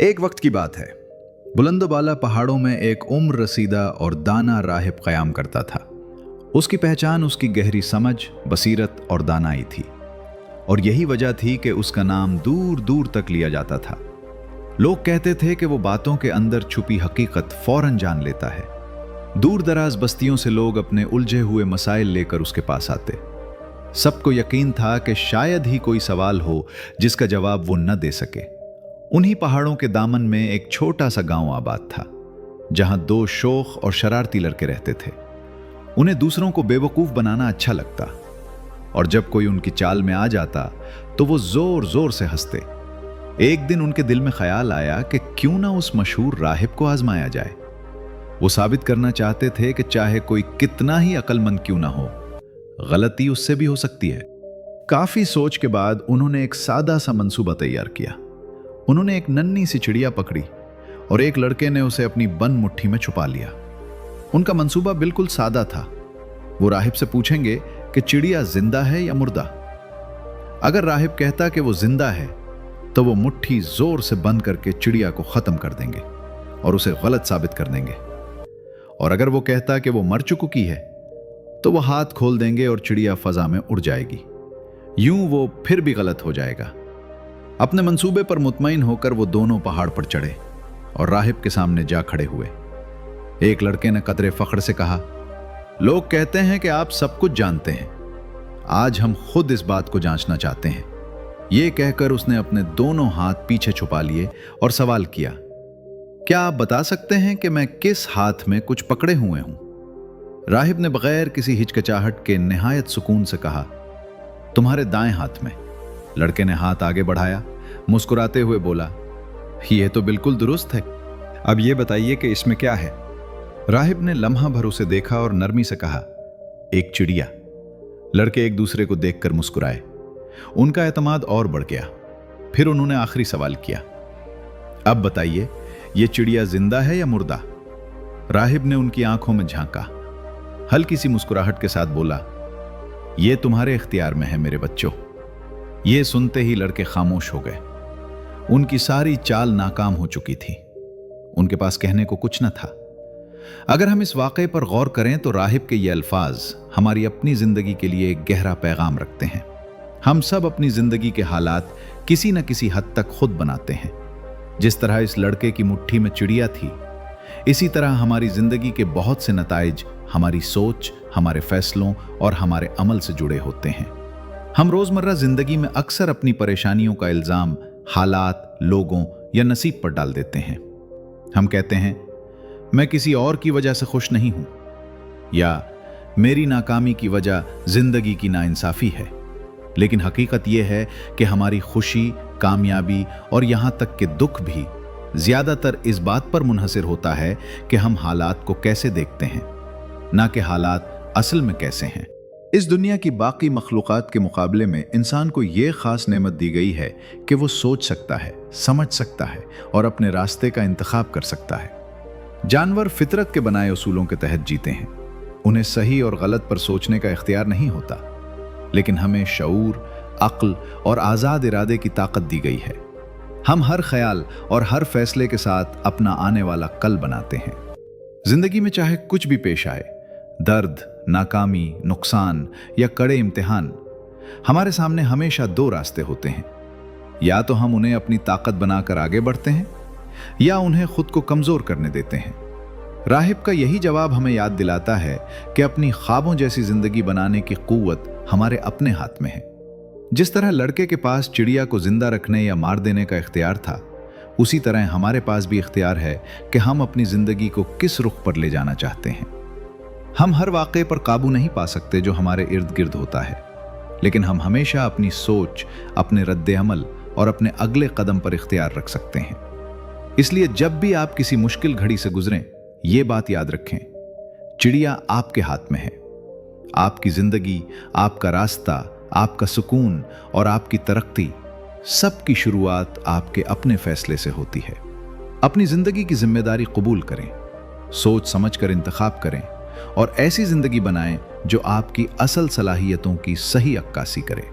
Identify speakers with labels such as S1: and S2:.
S1: एक वक्त की बात है। बुलंदोबाला पहाड़ों में एक उम्र रसीदा और दाना राहिब क़याम करता था। उसकी पहचान उसकी गहरी समझ, बसीरत और दानाई थी, और यही वजह थी कि उसका नाम दूर दूर तक लिया जाता था। लोग कहते थे कि वो बातों के अंदर छुपी हकीकत फौरन जान लेता है। दूर दराज बस्तियों से लोग अपने उलझे हुए मसाइल लेकर उसके पास आते। सबको यकीन था कि शायद ही कोई सवाल हो जिसका जवाब वो न दे सके। उन्हीं पहाड़ों के दामन में एक छोटा सा गांव आबाद था, जहां दो शोख और शरारती लड़के रहते थे। उन्हें दूसरों को बेवकूफ बनाना अच्छा लगता, और जब कोई उनकी चाल में आ जाता तो वो जोर जोर से हंसते। एक दिन उनके दिल में ख्याल आया कि क्यों ना उस मशहूर राहिब को आजमाया जाए। वो साबित करना चाहते थे कि चाहे कोई कितना ही अक्लमंद क्यों ना हो, गलती उससे भी हो सकती है। काफी सोच के बाद उन्होंने एक सादा सा मंसूबा तैयार किया। उन्होंने एक नन्ही सी चिड़िया पकड़ी और एक लड़के ने उसे अपनी बंद मुट्ठी में छुपा लिया। उनका मंसूबा बिल्कुल सादा था। वो राहिब से पूछेंगे कि चिड़िया जिंदा है या मुर्दा। अगर राहिब कहता कि वो जिंदा है तो वो मुट्ठी जोर से बंद करके चिड़िया को खत्म कर देंगे और उसे गलत साबित कर देंगे। और अगर वो कहता कि वो मर चुकी है तो वो हाथ खोल देंगे और चिड़िया फजा में उड़ जाएगी। यूं वो फिर भी गलत हो जाएगा। अपने मंसूबे पर मुतमईन होकर वो दोनों पहाड़ पर चढ़े और राहिब के सामने जा खड़े हुए। एक लड़के ने कदरे फख्र से कहा, लोग कहते हैं कि आप सब कुछ जानते हैं, आज हम खुद इस बात को जांचना चाहते हैं। यह कहकर उसने अपने दोनों हाथ पीछे छुपा लिए और सवाल किया, क्या आप बता सकते हैं कि मैं किस हाथ में कुछ पकड़े हुए हूं? राहिब ने बगैर किसी हिचकिचाहट के निहायत सुकून से कहा, तुम्हारे दाएं हाथ में। लड़के ने हाथ आगे बढ़ाया, मुस्कुराते हुए बोला, यह तो बिल्कुल दुरुस्त है। अब यह बताइए कि इसमें क्या है? राहिब ने लम्हा भर उसे देखा और नरमी से कहा, एक चिड़िया। लड़के एक दूसरे को देखकर मुस्कुराए। उनका एतमाद और बढ़ गया। फिर उन्होंने आखिरी सवाल किया, अब बताइए, यह चिड़िया जिंदा है या मुर्दा? राहिब ने उनकी आंखों में झांका, हल्की सी मुस्कुराहट के साथ बोला, यह तुम्हारे इख्तियार में है मेरे बच्चों। यह सुनते ही लड़के खामोश हो गए। उनकी सारी चाल नाकाम हो चुकी थी। उनके पास कहने को कुछ न था। अगर हम इस वाक़े पर गौर करें तो राहिब के ये अल्फाज हमारी अपनी जिंदगी के लिए एक गहरा पैगाम रखते हैं। हम सब अपनी जिंदगी के हालात किसी न किसी हद तक खुद बनाते हैं। जिस तरह इस लड़के की मुट्ठी में चिड़िया थी, इसी तरह हमारी जिंदगी के बहुत से नताइज हमारी सोच, हमारे फैसलों और हमारे अमल से जुड़े होते हैं। हम रोजमर्रा जिंदगी में अक्सर अपनी परेशानियों का इल्जाम हालात, लोगों या नसीब पर डाल देते हैं। हम कहते हैं, मैं किसी और की वजह से खुश नहीं हूं, या मेरी नाकामी की वजह जिंदगी की नाइंसाफी है। लेकिन हकीकत यह है कि हमारी खुशी, कामयाबी और यहां तक कि दुख भी ज्यादातर इस बात पर मुनहसिर होता है कि हम हालात को कैसे देखते हैं, ना कि हालात असल में कैसे हैं। इस दुनिया की बाकी मखलूक़ात के मुकाबले में इंसान को यह खास नेमत दी गई है कि वो सोच सकता है, समझ सकता है और अपने रास्ते का इंतखाब कर सकता है। जानवर फितरत के बनाए उसूलों के तहत जीते हैं। उन्हें सही और गलत पर सोचने का इख्तियार नहीं होता, लेकिन हमें शऊर, अक्ल और आज़ाद इरादे की ताकत दी गई है। हम हर ख्याल और हर फैसले के साथ अपना आने वाला कल बनाते हैं। जिंदगी में चाहे कुछ भी पेश आए, दर्द, नाकामी, नुकसान या कड़े इम्तिहान, हमारे सामने हमेशा दो रास्ते होते हैं। या तो हम उन्हें अपनी ताकत बनाकर आगे बढ़ते हैं, या उन्हें खुद को कमजोर करने देते हैं। राहिब का यही जवाब हमें याद दिलाता है कि अपनी ख्वाबों जैसी जिंदगी बनाने की कुव्वत हमारे अपने हाथ में है। जिस तरह लड़के के पास चिड़िया को जिंदा रखने या मार देने का इख्तियार था, उसी तरह हमारे पास भी इख्तियार है कि हम अपनी जिंदगी को किस रुख पर ले जाना चाहते हैं। हम हर वाक़े पर काबू नहीं पा सकते जो हमारे इर्द गिर्द होता है, लेकिन हम हमेशा अपनी सोच, अपने रद्द अमल और अपने अगले कदम पर इख्तियार रख सकते हैं। इसलिए जब भी आप किसी मुश्किल घड़ी से गुजरें, ये बात याद रखें, चिड़िया आपके हाथ में है। आपकी जिंदगी, आपका रास्ता, आपका सुकून और आपकी तरक्की, सब की शुरुआत आपके अपने फैसले से होती है। अपनी जिंदगी की जिम्मेदारी कबूल करें, सोच समझ कर इंतखाब करें और ऐसी जिंदगी बनाएं जो आपकी असल सलाहियतों की सही अक्कासी करे।